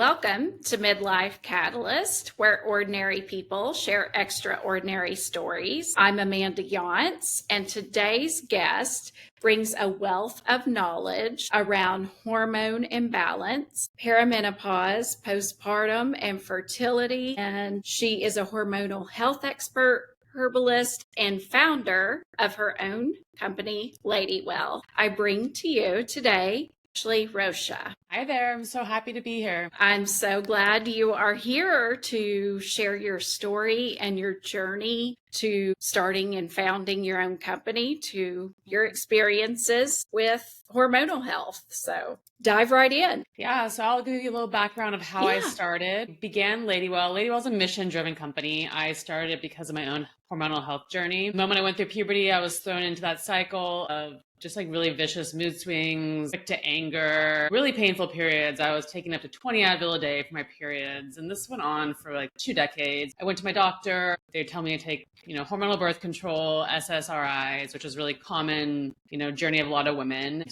Welcome to Midlife Catalyst, where ordinary people share extraordinary stories. I'm Amanda Younts, and today's guest brings a wealth of knowledge around hormone imbalance, perimenopause, postpartum, and fertility. And she is a hormonal health expert, herbalist, and founder of her own company, Ladywell. I bring to you today Ashley Rocha. Hi there. I'm so happy to be here. I'm so glad you are here to share your story and your journey to starting and founding your own company, to your experiences with hormonal health. So dive right in. Yeah, so I'll give you a little background of how I started. Began Ladywell. Ladywell is a mission-driven company. I started it because of my own hormonal health journey. The moment I went through puberty, I was thrown into that cycle of just like really vicious mood swings, quick to anger, really painful periods. I was taking up to 20 Advil a day for my periods. And this went on for like 2 decades. I went to my doctor. They tell me to take, hormonal birth control, SSRIs, which is really common, journey of a lot of women.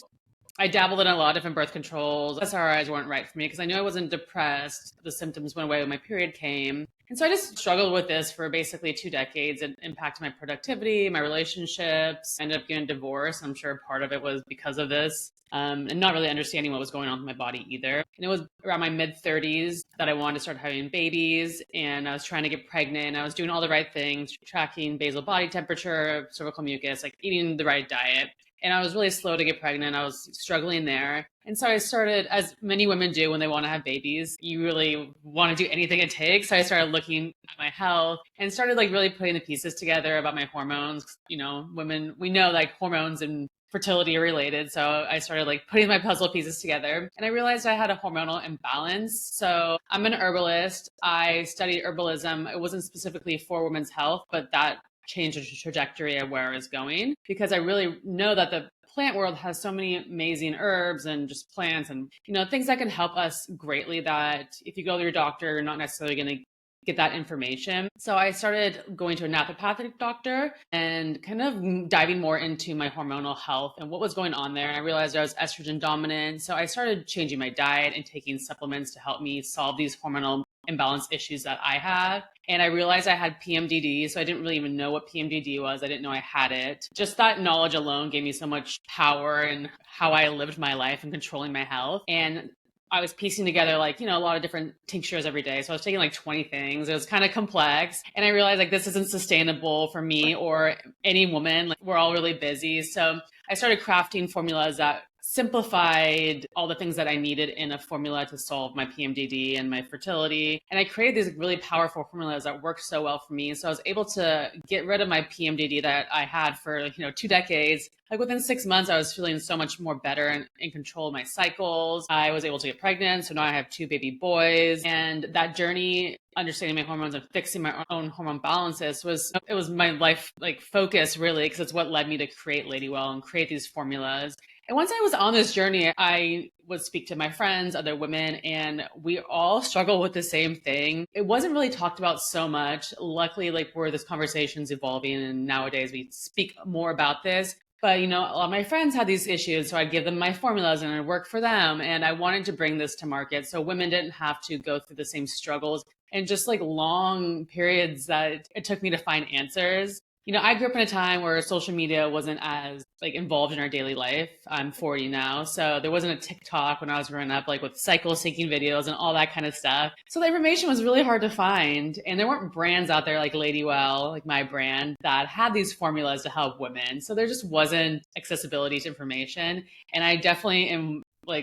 I dabbled in a lot of different birth controls. SRIs weren't right for me because I knew I wasn't depressed. The symptoms went away when my period came. And so I just struggled with this for basically 2 decades. It impacted my productivity, my relationships. I ended up getting a divorce. I'm sure part of it was because of this, and not really understanding what was going on with my body either. And it was around my mid-30s that I wanted to start having babies, and I was trying to get pregnant. I was doing all the right things, tracking basal body temperature, cervical mucus, like eating the right diet. And I was really slow to get pregnant. I was struggling there. And so I started, as many women do when they want to have babies, you really want to do anything it takes. So I started looking at my health and started like really putting the pieces together about my hormones. Women, we know like hormones and fertility are related. So I started like putting my puzzle pieces together, and I realized I had a hormonal imbalance. So I'm an herbalist. I studied herbalism. It wasn't specifically for women's health, but that changed the trajectory of where I was going, because I really know that the plant world has so many amazing herbs and just plants and, things that can help us greatly, that if you go to your doctor, you're not necessarily going to get that information. So I started going to a naturopathic doctor and kind of diving more into my hormonal health and what was going on there. I realized I was estrogen dominant. So I started changing my diet and taking supplements to help me solve these hormonal imbalance issues that I had. And I realized I had PMDD. So I didn't really even know what PMDD was. I didn't know I had it. Just that knowledge alone gave me so much power in how I lived my life and controlling my health. And I was piecing together a lot of different tinctures every day. So I was taking like 20 things. It was kind of complex. And I realized this isn't sustainable for me or any woman. We're all really busy. So I started crafting formulas that simplified all the things that I needed in a formula to solve my PMDD and my fertility. And I created these really powerful formulas that worked so well for me. So I was able to get rid of my PMDD that I had for, 2 decades. Within 6 months, I was feeling so much more better and in control of my cycles. I was able to get pregnant. So now I have 2 baby boys. And that journey, understanding my hormones and fixing my own hormone balances was my life focus, really, because it's what led me to create Ladywell and create these formulas. And once I was on this journey, I would speak to my friends, other women, and we all struggle with the same thing. It wasn't really talked about so much. Luckily, where this conversation's evolving, and nowadays we speak more about this. But, a lot of my friends had these issues, so I'd give them my formulas and it worked for them. And I wanted to bring this to market so women didn't have to go through the same struggles and just long periods that it took me to find answers. I grew up in a time where social media wasn't as involved in our daily life. I'm 40 now. So there wasn't a TikTok when I was growing up, with cycle syncing videos and all that kind of stuff. So the information was really hard to find. And there weren't brands out there like Ladywell, like my brand, that had these formulas to help women. So there just wasn't accessibility to information. And I definitely am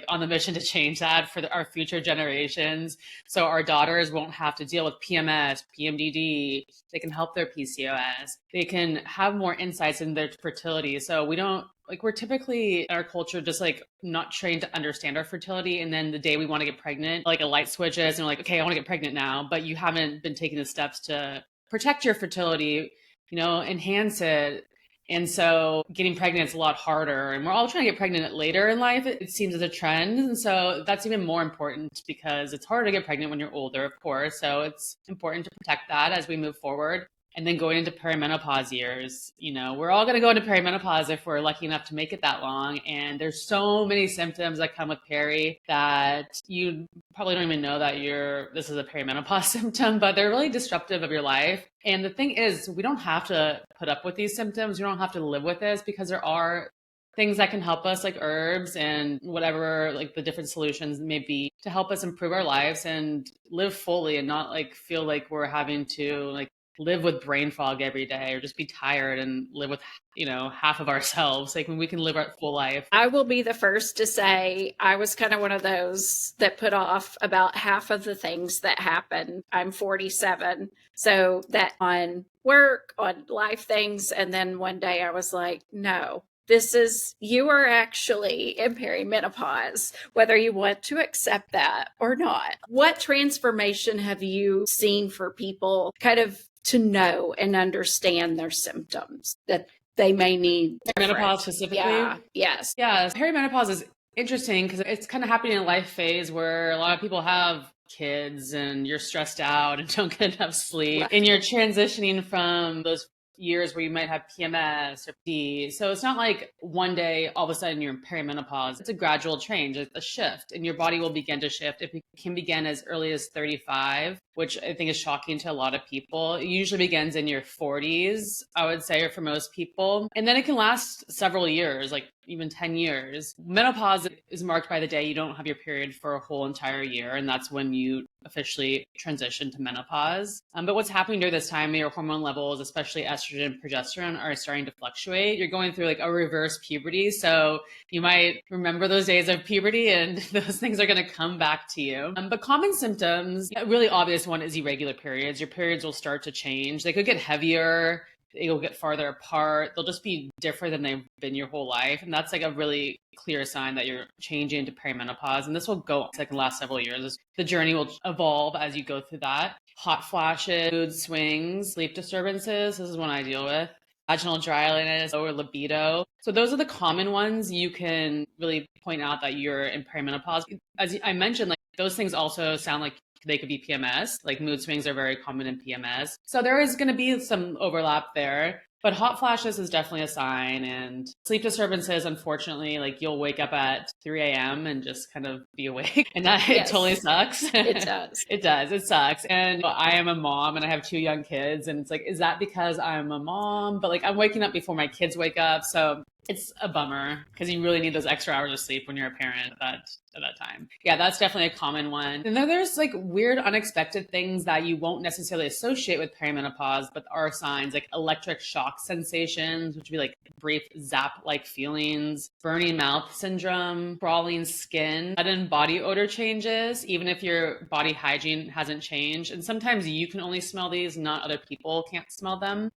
on the mission to change that for our future generations. So our daughters won't have to deal with PMS, PMDD. They can help their PCOS. They can have more insights in their fertility. So we don't, we're typically in our culture just not trained to understand our fertility. And then the day we want to get pregnant, a light switches and we're okay, I want to get pregnant now, but you haven't been taking the steps to protect your fertility, enhance it. And so getting pregnant is a lot harder, and we're all trying to get pregnant later in life. It seems as a trend. And so that's even more important because it's harder to get pregnant when you're older, of course. So it's important to protect that as we move forward. And then going into perimenopause years, we're all going to go into perimenopause if we're lucky enough to make it that long. And there's so many symptoms that come with peri that you probably don't even know that this is a perimenopause symptom, but they're really disruptive of your life. And the thing is, we don't have to put up with these symptoms. We don't have to live with this, because there are things that can help us, like herbs and whatever, like the different solutions may be, to help us improve our lives and live fully, and not like feel like we're having to like live with brain fog every day, or just be tired and live with, half of ourselves. Like when we can live our full life. I will be the first to say I was kind of one of those that put off about half of the things that happen. I'm 47. So that on work, on life things. And then one day I was like, no, you are actually in perimenopause, whether you want to accept that or not. What transformation have you seen for people kind of to know and understand their symptoms that they may need? Perimenopause specifically? Yeah. Yes. Yeah. Perimenopause is interesting because it's kind of happening in a life phase where a lot of people have kids and you're stressed out and don't get enough sleep. Right. And you're transitioning from those years where you might have PMS or PD. So it's not like one day, all of a sudden you're in perimenopause. It's a gradual change, a shift, and your body will begin to shift. It can begin as early as 35, which I think is shocking to a lot of people. It usually begins in your 40s, I would say, or for most people. And then it can last several years, like even 10 years. Menopause is marked by the day you don't have your period for a whole entire year. And that's when you officially transition to menopause. But what's happening during this time, your hormone levels, especially estrogen and progesterone, are starting to fluctuate. You're going through like a reverse puberty. So you might remember those days of puberty and those things are going to come back to you. But common symptoms, a really obvious one is irregular periods. Your periods will start to change. They could get heavier. They'll get farther apart. They'll just be different than they've been your whole life. And that's like a really clear sign that you're changing into perimenopause. And this will go like the last several years. The journey will evolve as you go through that. Hot flashes, mood swings, sleep disturbances. This is one I deal with. Vaginal dryness or libido. So those are the common ones you can really point out that you're in perimenopause. As I mentioned, like those things also sound like they could be PMS, like mood swings are very common in PMS. So there is going to be some overlap there. But hot flashes is definitely a sign, and sleep disturbances, unfortunately, like you'll wake up at 3 a.m. and just kind of be awake, and that It totally sucks. It does. It does. It sucks. And I am a mom and I have 2 young kids, and it's like, is that because I'm a mom? But like I'm waking up before my kids wake up. So it's a bummer because you really need those extra hours of sleep when you're a parent at that time. Yeah, that's definitely a common one. And then there's like weird, unexpected things that you won't necessarily associate with perimenopause, but are signs like electric shock sensations, which would be like brief zap-like feelings, burning mouth syndrome, crawling skin, sudden body odor changes, even if your body hygiene hasn't changed. And sometimes you can only smell these, not other people can't smell them.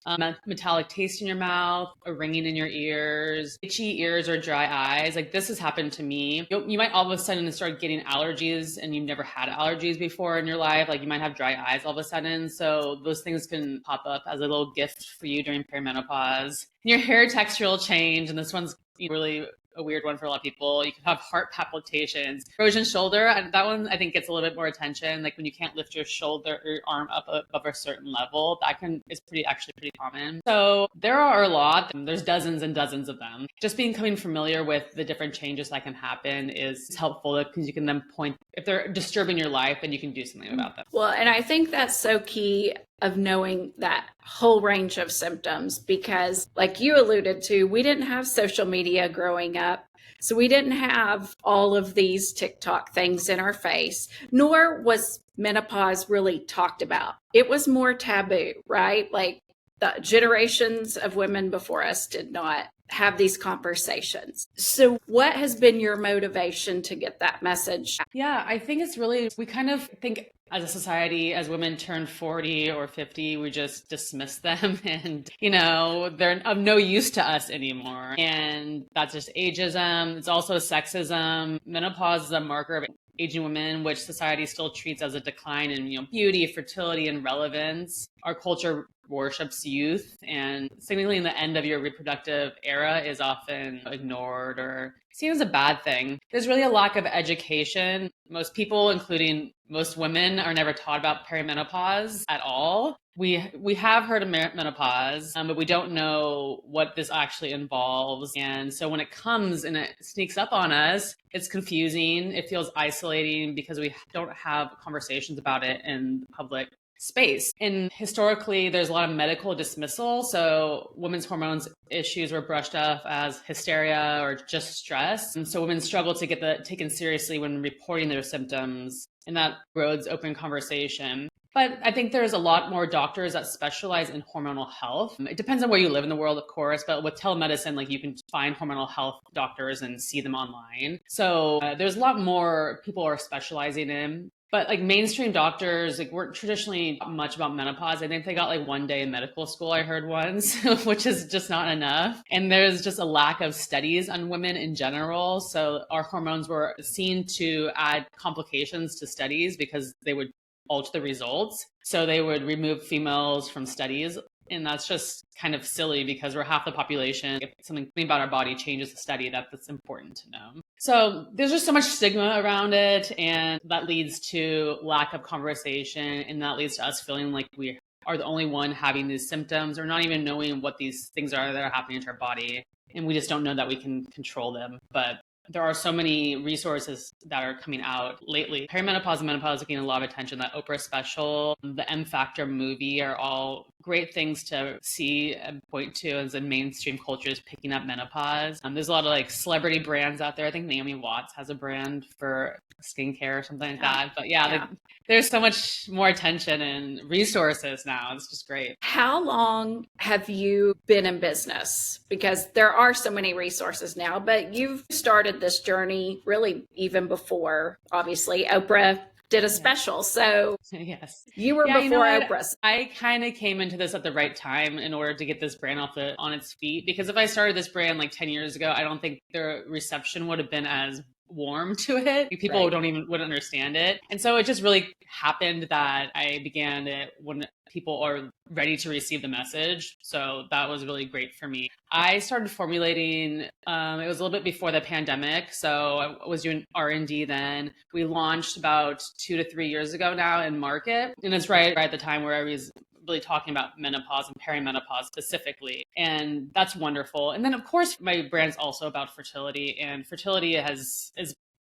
Metallic taste in your mouth, a ringing in your ears, itchy ears or dry eyes. Like this has happened to me. You might all of a sudden start getting allergies and you've never had allergies before in your life. Like you might have dry eyes all of a sudden. So those things can pop up as a little gift for you during perimenopause. And your hair texture will change. And this one's really a weird one for a lot of people. You can have heart palpitations, frozen shoulder. And that one I think gets a little bit more attention. Like when you can't lift your shoulder or your arm up above a certain level, that is actually pretty common. So there are a lot. There's dozens and dozens of them. Just becoming familiar with the different changes that can happen is helpful because you can then point, if they're disturbing your life, then you can do something about them. Well, and I think that's so key of knowing that whole range of symptoms, because like you alluded to, we didn't have social media growing up. So we didn't have all of these TikTok things in our face, nor was menopause really talked about. It was more taboo, right? Like the generations of women before us did not have these conversations. So what has been your motivation to get that message? Yeah, I think it's really, we kind of think as a society, as women turn 40 or 50, we just dismiss them and, they're of no use to us anymore. And that's just ageism. It's also sexism. Menopause is a marker of aging women, which society still treats as a decline in, beauty, fertility, and relevance. Our culture worships youth, and signaling the end of your reproductive era is often ignored or seen as a bad thing. There's really a lack of education. Most people, including most women, are never taught about perimenopause at all. We have heard of menopause, but we don't know what this actually involves. And so when it comes and it sneaks up on us, it's confusing. It feels isolating because we don't have conversations about it in public space. And historically, there's a lot of medical dismissal. So women's hormones issues were brushed off as hysteria or just stress. And so women struggle to get that taken seriously when reporting their symptoms. And that erodes open conversation. But I think there's a lot more doctors that specialize in hormonal health. It depends on where you live in the world, of course, but with telemedicine, like you can find hormonal health doctors and see them online. So there's a lot more people are specializing in. But like mainstream doctors, like weren't traditionally much about menopause. I think they got like one day in medical school, I heard once, which is just not enough. And there's just a lack of studies on women in general. So our hormones were seen to add complications to studies because they would alter the results. So they would remove females from studies. And that's just kind of silly because we're half the population. If something about our body changes the study, that's important to know. So there's just so much stigma around it. And that leads to lack of conversation. And that leads to us feeling like we are the only one having these symptoms or not even knowing what these things are that are happening to our body. And we just don't know that we can control them. But there are so many resources that are coming out lately. Perimenopause and menopause are getting a lot of attention. That Oprah special, the M Factor movie are all great things to see and point to as a mainstream culture is picking up menopause. There's a lot of like celebrity brands out there. I think Naomi Watts has a brand for skincare or something like that. But like, there's so much more attention and resources now. It's just great. How long have you been in business? Because there are so many resources now, but you've started this journey really even before, obviously, Oprah did a special. So yes, you were before Oprah. I kind of came into this at the right time in order to get this brand on its feet. Because if I started this brand like 10 years ago, I don't think the reception would have been as warm to it. People wouldn't understand it. And so it just really happened that I began it when people are ready to receive the message. So that was really great for me. I started formulating, it was a little bit before the pandemic. So I was doing R&D then. We launched about 2 to 3 years ago now in market. And it's right at the time where I was really talking about menopause and perimenopause specifically. And that's wonderful. And then of course, my brand's also about fertility, and fertility is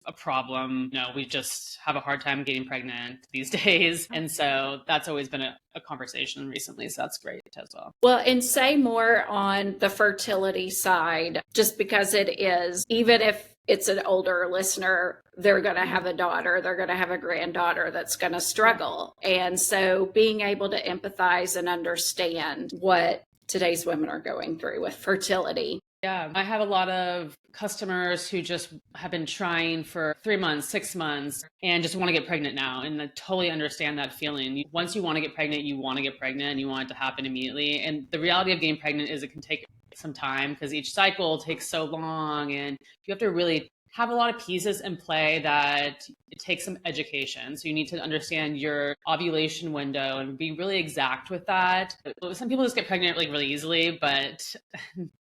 a problem. We just have a hard time getting pregnant these days. And so that's always been a conversation recently. So that's great as well. Well, and say more on the fertility side, just because it is, even if it's an older listener, they're going to have a daughter, they're going to have a granddaughter that's going to struggle. And so being able to empathize and understand what today's women are going through with fertility. Yeah, I have a lot of customers who just have been trying for 3 months, 6 months, and just want to get pregnant now. And I totally understand that feeling. Once you want to get pregnant, you want to get pregnant and you want it to happen immediately. And the reality of getting pregnant is it can take some time because each cycle takes so long, and you have to really have a lot of pieces in play that it takes some education. So you need to understand your ovulation window and be really exact with that. Some people just get pregnant like really easily, but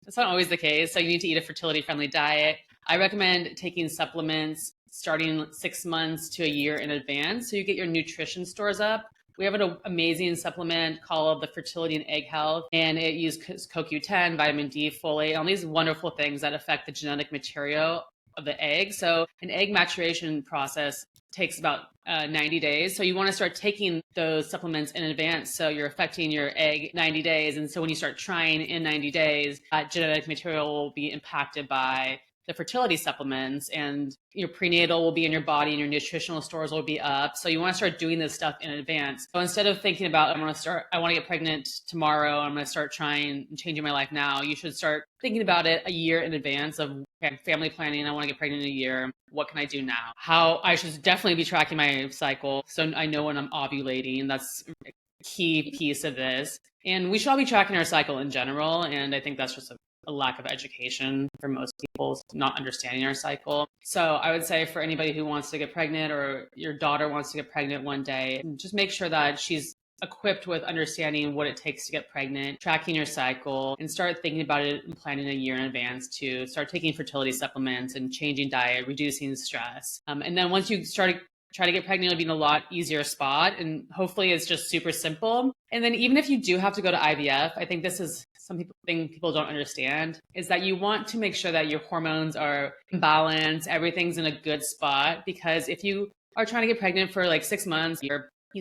that's not always the case. So you need to eat a fertility friendly diet. I recommend taking supplements starting 6 months to a year in advance. So you get your nutrition stores up. We have an amazing supplement called the Fertility and Egg Health, and it uses CoQ10, vitamin D, folate, all these wonderful things that affect the genetic material of the egg. So an egg maturation process takes about 90 days. So you want to start taking those supplements in advance. So you're affecting your egg 90 days. And so when you start trying in 90 days, that genetic material will be impacted by the fertility supplements, and your prenatal will be in your body and your nutritional stores will be up. So you want to start doing this stuff in advance. So instead of thinking about, I want to get pregnant tomorrow, I'm going to start trying and changing my life now, you should start thinking about it a year in advance of family planning. I want to get pregnant in a year. What can I do now? How I should definitely be tracking my cycle so I know when I'm ovulating. That's a key piece of this. And we should all be tracking our cycle in general. And I think that's just a lack of education for most people, not understanding our cycle. So I would say for anybody who wants to get pregnant or your daughter wants to get pregnant one day, just make sure that she's equipped with understanding what it takes to get pregnant, tracking your cycle, and start thinking about it and planning a year in advance to start taking fertility supplements and changing diet, reducing stress. And then once you try to get pregnant, it'll be in a lot easier spot. And hopefully it's just super simple. And then even if you do have to go to IVF, I think this is something people don't understand, is that you want to make sure that your hormones are in balance, everything's in a good spot. Because if you are trying to get pregnant for like 6 months, you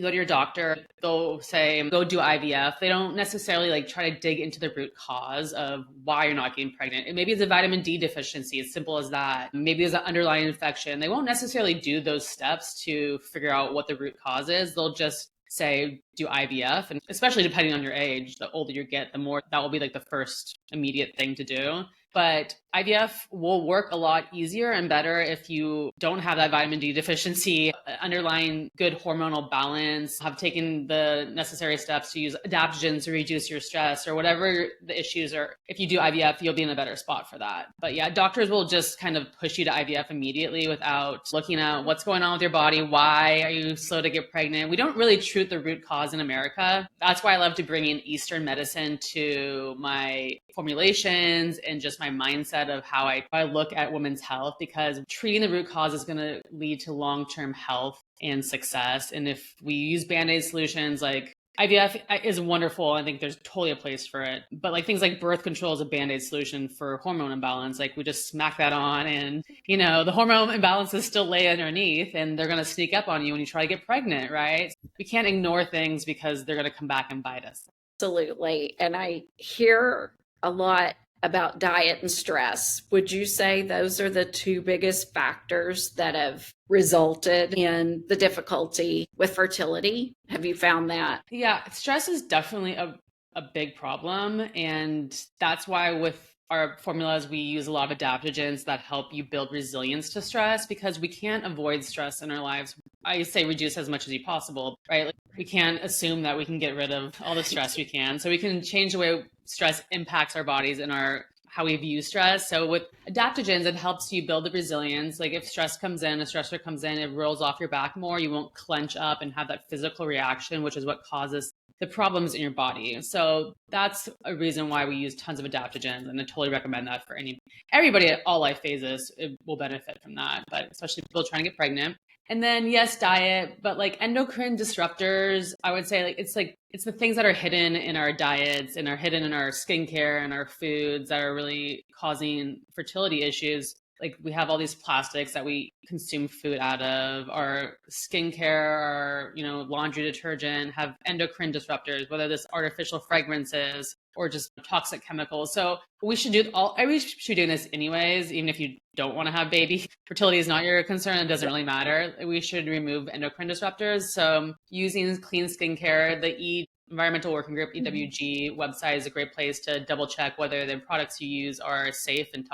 go to your doctor, they'll say, go do IVF. They don't necessarily like try to dig into the root cause of why you're not getting pregnant. And maybe it's a vitamin D deficiency, as simple as that. Maybe there's an underlying infection. They won't necessarily do those steps to figure out what the root cause is. They'll just say, do IVF. And especially depending on your age, the older you get, the more that will be like the first immediate thing to do. But IVF will work a lot easier and better if you don't have that vitamin D deficiency, underlying good hormonal balance, have taken the necessary steps to use adaptogens to reduce your stress or whatever the issues are. If you do IVF, you'll be in a better spot for that. But yeah, doctors will just kind of push you to IVF immediately without looking at what's going on with your body. Why are you slow to get pregnant? We don't really treat the root cause in America. That's why I love to bring in Eastern medicine to my formulations and just my mindset of how I look at women's health, because treating the root cause is going to lead to long-term health and success. And if we use Band-Aid solutions, like IVF is wonderful. I think there's totally a place for it. But like things like birth control is a Band-Aid solution for hormone imbalance. Like we just smack that on and, the hormone imbalances still lay underneath and they're going to sneak up on you when you try to get pregnant, right? We can't ignore things because they're going to come back and bite us. Absolutely. And I hear a lot about diet and stress. Would you say those are the two biggest factors that have resulted in the difficulty with fertility? Have you found that? Yeah, stress is definitely a big problem. And that's why with our formulas, we use a lot of adaptogens that help you build resilience to stress, because we can't avoid stress in our lives. I say reduce as much as possible, right? Like we can't assume that we can get rid of all the stress we can. So we can change the way stress impacts our bodies and how we view stress. So with adaptogens, it helps you build the resilience. Like if a stressor comes in, it rolls off your back more. You won't clench up and have that physical reaction, which is what causes the problems in your body. So that's a reason why we use tons of adaptogens. And I totally recommend that for everybody at all life phases. It will benefit from that, but especially people trying to get pregnant. And then yes, diet, but like endocrine disruptors, I would say it's the things that are hidden in our diets and are hidden in our skincare and our foods that are really causing fertility issues. Like we have all these plastics that we consume food out of, our skincare, our, laundry detergent have endocrine disruptors, whether this artificial fragrances or just toxic chemicals. So we should be doing this anyways, even if you don't want to have baby. Fertility is not your concern. It doesn't really matter. We should remove endocrine disruptors. So using clean skincare, the Environmental Working Group, EWG website is a great place to double check whether the products you use are safe and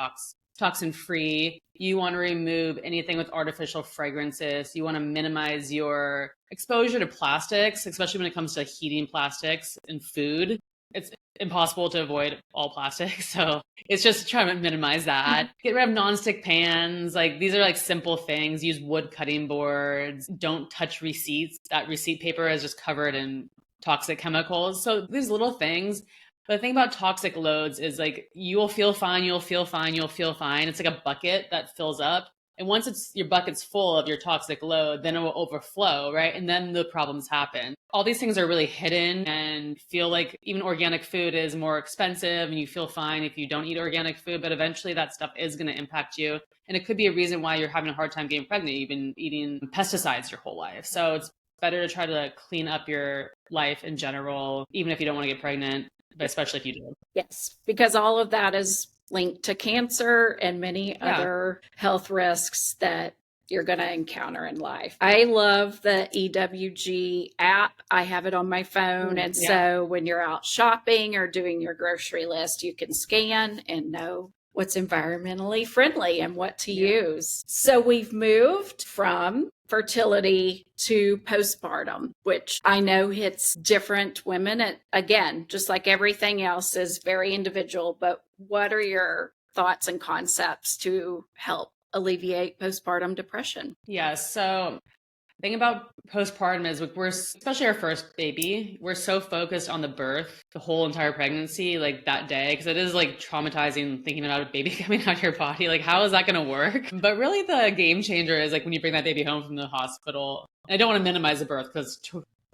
toxin free. You want to remove anything with artificial fragrances. You want to minimize your exposure to plastics, especially when it comes to heating plastics in food. It's impossible to avoid all plastics. So it's just trying to minimize that. Get rid of nonstick pans. Like these are like simple things. Use wood cutting boards. Don't touch receipts. That receipt paper is just covered in toxic chemicals. So these little things. But the thing about toxic loads is like you'll feel fine. It's like a bucket that fills up. And once your bucket's full of your toxic load, then it will overflow, right? And then the problems happen. All these things are really hidden and feel like even organic food is more expensive and you feel fine if you don't eat organic food, but eventually that stuff is going to impact you. And it could be a reason why you're having a hard time getting pregnant. You've been eating pesticides your whole life. So it's better to try to clean up your life in general, even if you don't want to get pregnant, but especially if you do. Yes, because all of that is linked to cancer and many other health risks that you're going to encounter in life. I love the EWG app. I have it on my phone. And so when you're out shopping or doing your grocery list, you can scan and know what's environmentally friendly and what to use. So we've moved from fertility to postpartum, which I know hits different women. And again, just like everything else is very individual, but what are your thoughts and concepts to help alleviate postpartum depression? Yeah, so the thing about postpartum is we're, especially our first baby, we're so focused on the birth, the whole entire pregnancy, like that day, because it is like traumatizing thinking about a baby coming out of your body. Like, how is that going to work? But really the game changer is like when you bring that baby home from the hospital. And I don't want to minimize the birth because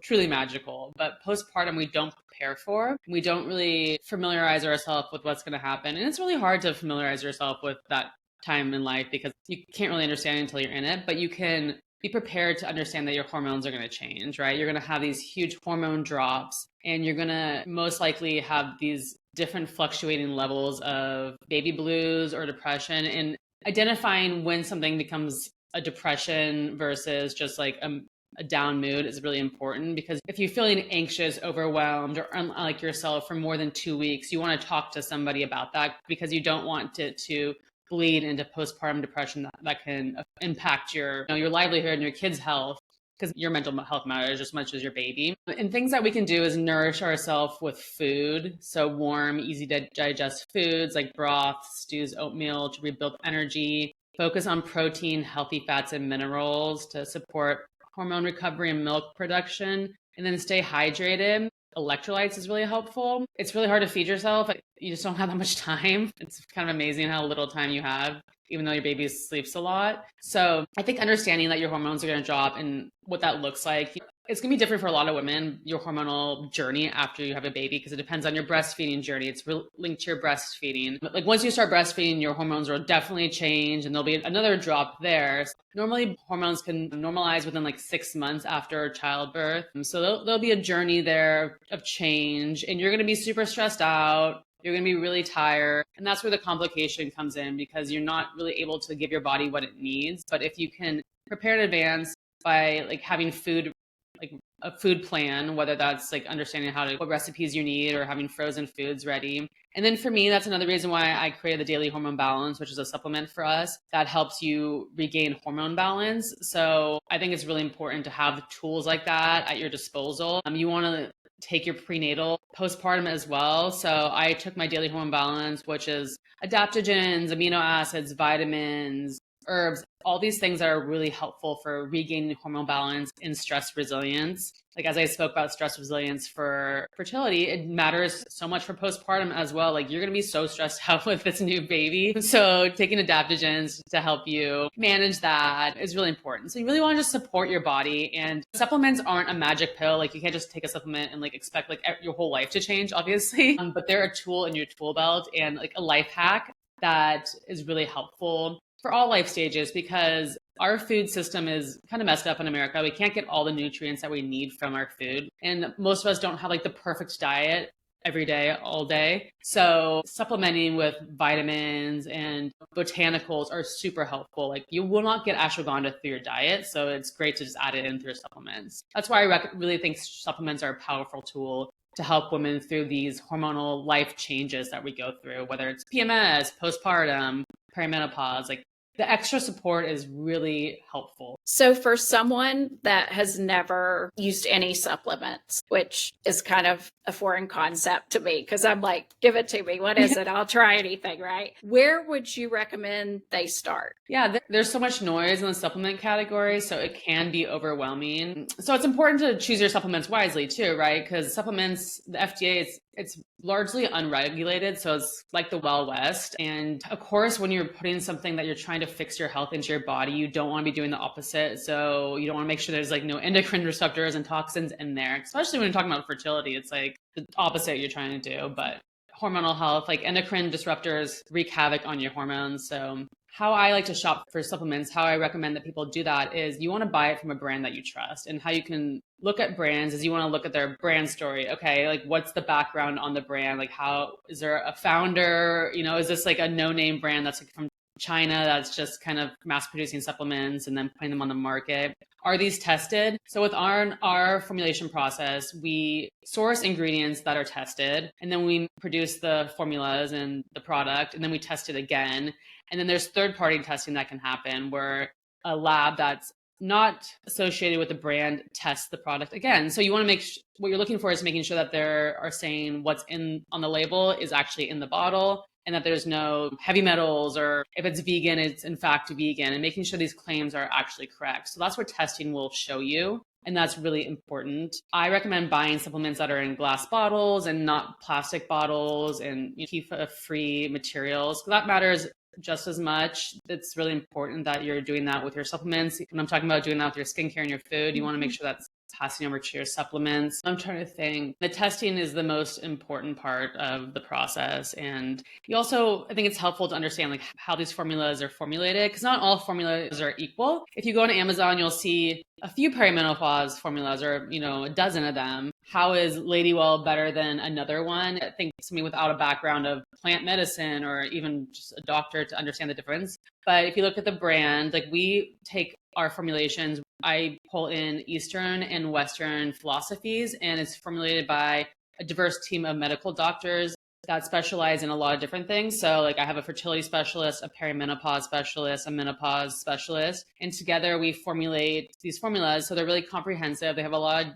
truly magical. But postpartum, we don't prepare for. We don't really familiarize ourselves with what's going to happen. And it's really hard to familiarize yourself with that time in life because you can't really understand it until you're in it, but you can be prepared to understand that your hormones are going to change, right? You're going to have these huge hormone drops, and you're going to most likely have these different fluctuating levels of baby blues or depression, and identifying when something becomes a depression versus just like a down mood is really important, because if you're feeling anxious, overwhelmed, or unlike yourself for more than 2 weeks, you want to talk to somebody about that, because you don't want it to bleed into postpartum depression that can impact your livelihood and your kids' health, because your mental health matters just as much as your baby. And things that we can do is nourish ourselves with food. So warm, easy to digest foods like broth, stews, oatmeal to rebuild energy. Focus on protein, healthy fats, and minerals to support hormone recovery and milk production. And then stay hydrated. Electrolytes is really helpful. It's really hard to feed yourself. You just don't have that much time. It's kind of amazing how little time you have, even though your baby sleeps a lot. So I think understanding that your hormones are going to drop and what that looks like, it's going to be different for a lot of women, your hormonal journey after you have a baby, because it depends on your breastfeeding journey. It's linked to your breastfeeding. Like once you start breastfeeding, your hormones will definitely change and there'll be another drop there. Normally hormones can normalize within like 6 months after childbirth. So there'll be a journey there of change, and you're going to be super stressed out. You're going to be really tired. And that's where the complication comes in, because you're not really able to give your body what it needs. But if you can prepare in advance by like having food, like a food plan, whether that's like understanding what recipes you need or having frozen foods ready. And then for me, that's another reason why I created the Daily Hormone Balance, which is a supplement for us that helps you regain hormone balance. So I think it's really important to have tools like that at your disposal. You want to take your prenatal, postpartum as well. So I took my Daily Hormone Balance, which is adaptogens, amino acids, vitamins, herbs, all these things that are really helpful for regaining hormonal balance and stress resilience. Like as I spoke about stress resilience for fertility, it matters so much for postpartum as well. Like you're going to be so stressed out with this new baby. So taking adaptogens to help you manage that is really important. So you really want to just support your body, and supplements aren't a magic pill. Like you can't just take a supplement and like expect like your whole life to change, obviously. But they're a tool in your tool belt and like a life hack that is really helpful for all life stages, because our food system is kind of messed up in America. We can't get all the nutrients that we need from our food. And most of us don't have like the perfect diet every day, all day. So supplementing with vitamins and botanicals are super helpful. Like you will not get ashwagandha through your diet. So it's great to just add it in through supplements. That's why I really think supplements are a powerful tool to help women through these hormonal life changes that we go through, whether it's PMS, postpartum, perimenopause. Like the extra support is really helpful. So for someone that has never used any supplements, which is kind of a foreign concept to me, because I'm like, give it to me. What is it? I'll try anything, right? Where would you recommend they start? Yeah, there's so much noise in the supplement category, so it can be overwhelming. So it's important to choose your supplements wisely too, right? Because supplements, the FDA, it's largely unregulated. So it's like the Wild West. And of course, when you're putting something that you're trying to fix your health into your body, you don't want to be doing the opposite. So you don't want to make sure there's like no endocrine disruptors and toxins in there, especially when you're talking about fertility. It's like the opposite you're trying to do. But hormonal health, like endocrine disruptors wreak havoc on your hormones. So how I like to shop for supplements, how I recommend that people do that is you want to buy it from a brand that you trust. And how you can look at brands is you want to look at their brand story. Okay, like what's the background on the brand? Like how, is there a founder? You know, is this like a no-name brand that's like from China that's just kind of mass producing supplements and then putting them on the market? Are these tested? So with our formulation process, we source ingredients that are tested, and then we produce the formulas and the product, and then we test it again. And then there's third-party testing that can happen where a lab that's not associated with the brand tests the product again. So you want to what you're looking for is making sure that they are saying what's in on the label is actually in the bottle, and that there's no heavy metals, or if it's vegan, it's in fact vegan, and making sure these claims are actually correct. So that's what testing will show you. And that's really important. I recommend buying supplements that are in glass bottles and not plastic bottles, and PFAS-free materials. So that matters just as much. It's really important that you're doing that with your supplements. When I'm talking about doing that with your skincare and your food, you want to make sure that's potassium over to your supplements. I'm trying to think. The testing is the most important part of the process. And you also, I think it's helpful to understand like how these formulas are formulated, because not all formulas are equal. If you go on Amazon, you'll see a few perimenopause formulas or, a dozen of them. How is Ladywell better than another one? I think somebody without a background of plant medicine or even just a doctor to understand the difference. But if you look at the brand, like we take our formulations, I pull in Eastern and Western philosophies, and it's formulated by a diverse team of medical doctors that specialize in a lot of different things. So like I have a fertility specialist, a perimenopause specialist, a menopause specialist, and together we formulate these formulas. So they're really comprehensive. They have a lot of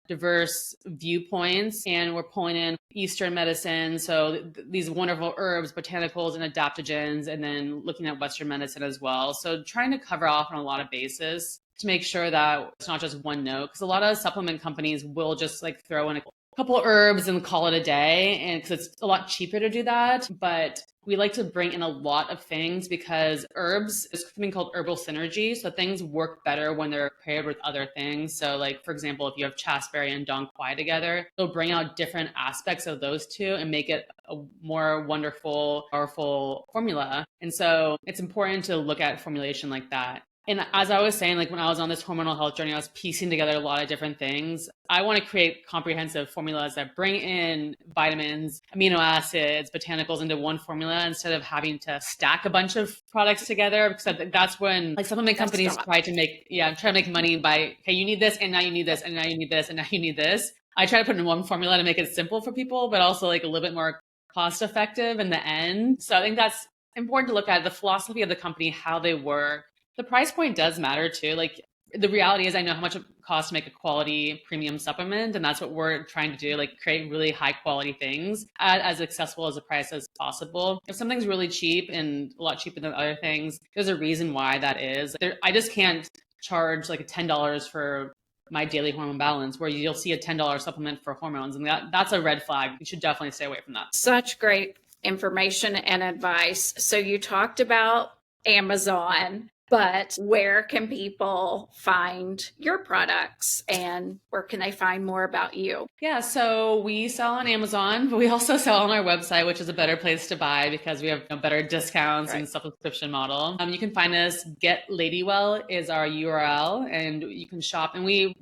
diverse viewpoints, and we're pulling in Eastern medicine. So these wonderful herbs, botanicals, and adaptogens, and then looking at Western medicine as well. So trying to cover off on a lot of bases to make sure that it's not just one note, because a lot of supplement companies will just like throw in a couple herbs and call it a day, and because it's a lot cheaper to do that. But we like to bring in a lot of things because herbs is something called herbal synergy. So things work better when they're paired with other things. So like, for example, if you have chasteberry and dong quai together, they'll bring out different aspects of those two and make it a more wonderful, powerful formula. And so it's important to look at formulation like that. And as I was saying, like when I was on this hormonal health journey, I was piecing together a lot of different things. I want to create comprehensive formulas that bring in vitamins, amino acids, botanicals into one formula instead of having to stack a bunch of products together. Because that's when like supplement companies try to make money by, okay, you need this, and now you need this, and now you need this, and now you need this. I try to put in one formula to make it simple for people, but also like a little bit more cost effective in the end. So I think that's important to look at the philosophy of the company, how they work. The price point does matter too. Like the reality is I know how much it costs to make a quality premium supplement. And that's what we're trying to do, like create really high quality things at as accessible as a price as possible. If something's really cheap and a lot cheaper than other things, there's a reason why that is. I just can't charge like $10 for my daily hormone balance, where you'll see a $10 supplement for hormones. And that's a red flag. You should definitely stay away from that. Such great information and advice. So you talked about Amazon, but where can people find your products and where can they find more about you? Yeah, so we sell on Amazon, but we also sell on our website, which is a better place to buy because we have better discounts and subscription model. You can find us. Get Ladywell is our URL, and you can shop. And we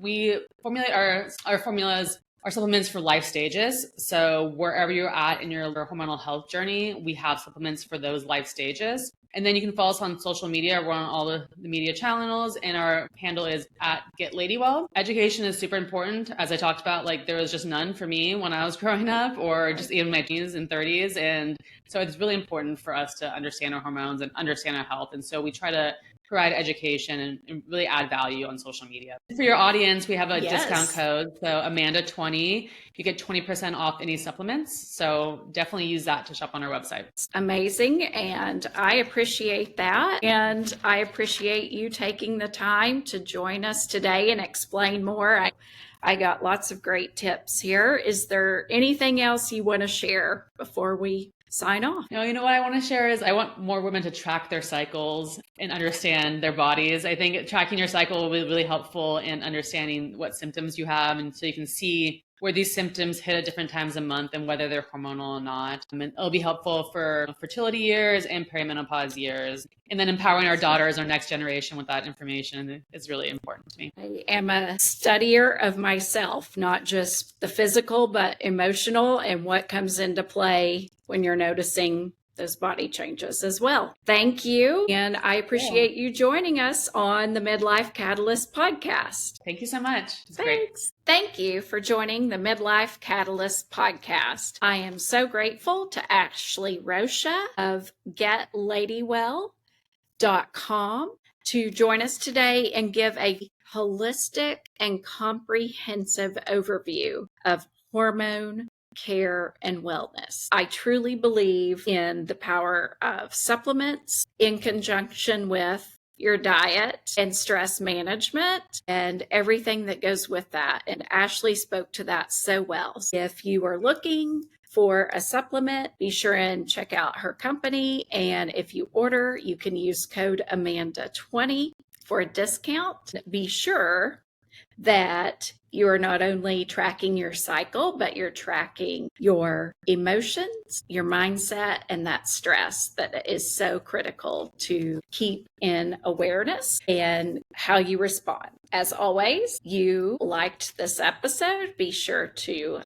formulate our formulas, our supplements for life stages. So wherever you're at in your hormonal health journey, we have supplements for those life stages. And then you can follow us on social media. We're on all the media channels, and our handle is at Get Ladywell. Education is super important. As I talked about, like there was just none for me when I was growing up, or just in my teens and 30s. And so it's really important for us to understand our hormones and understand our health. And so we try to provide education and really add value on social media. For your audience, we have a discount code. So Amanda20, you get 20% off any supplements. So definitely use that to shop on our website. Amazing. And I appreciate that. And I appreciate you taking the time to join us today and explain more. I got lots of great tips here. Is there anything else you want to share before we sign off? No, you know what I want to share is I want more women to track their cycles and understand their bodies. I think tracking your cycle will be really helpful in understanding what symptoms you have. And so you can see where these symptoms hit at different times a month and whether they're hormonal or not. And it'll be helpful for fertility years and perimenopause years. And then empowering our daughters, our next generation with that information is really important to me. I am a studier of myself, not just the physical, but emotional and what comes into play when you're noticing those body changes as well. Thank you. And I appreciate you joining us on the Midlife Catalyst Podcast. Thank you so much. Thanks. Great. Thank you for joining the Midlife Catalyst Podcast. I am so grateful to Ashley Rocha of GetLadywell.com to join us today and give a holistic and comprehensive overview of hormone care and wellness. I truly believe in the power of supplements in conjunction with your diet and stress management and everything that goes with that. And Ashley spoke to that so well. If you are looking for a supplement, be sure and check out her company. And if you order, you can use code Amanda20 for a discount. Be sure that you are not only tracking your cycle, but you're tracking your emotions, your mindset, and that stress that is so critical to keep in awareness and how you respond. As always, you liked this episode, be sure to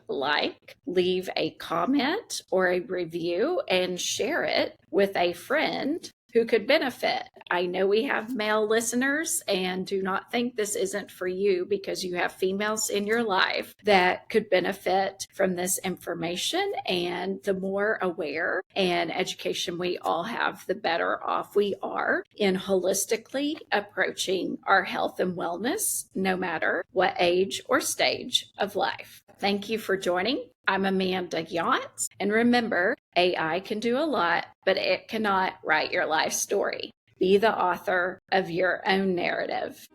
leave a comment or a review, and share it with a friend who could benefit. I know we have male listeners, and do not think this isn't for you, because you have females in your life that could benefit from this information. And the more aware and education we all have, the better off we are in holistically approaching our health and wellness, no matter what age or stage of life. Thank you for joining. I'm Amanda Younts, and remember, AI can do a lot, but it cannot write your life story. Be the author of your own narrative.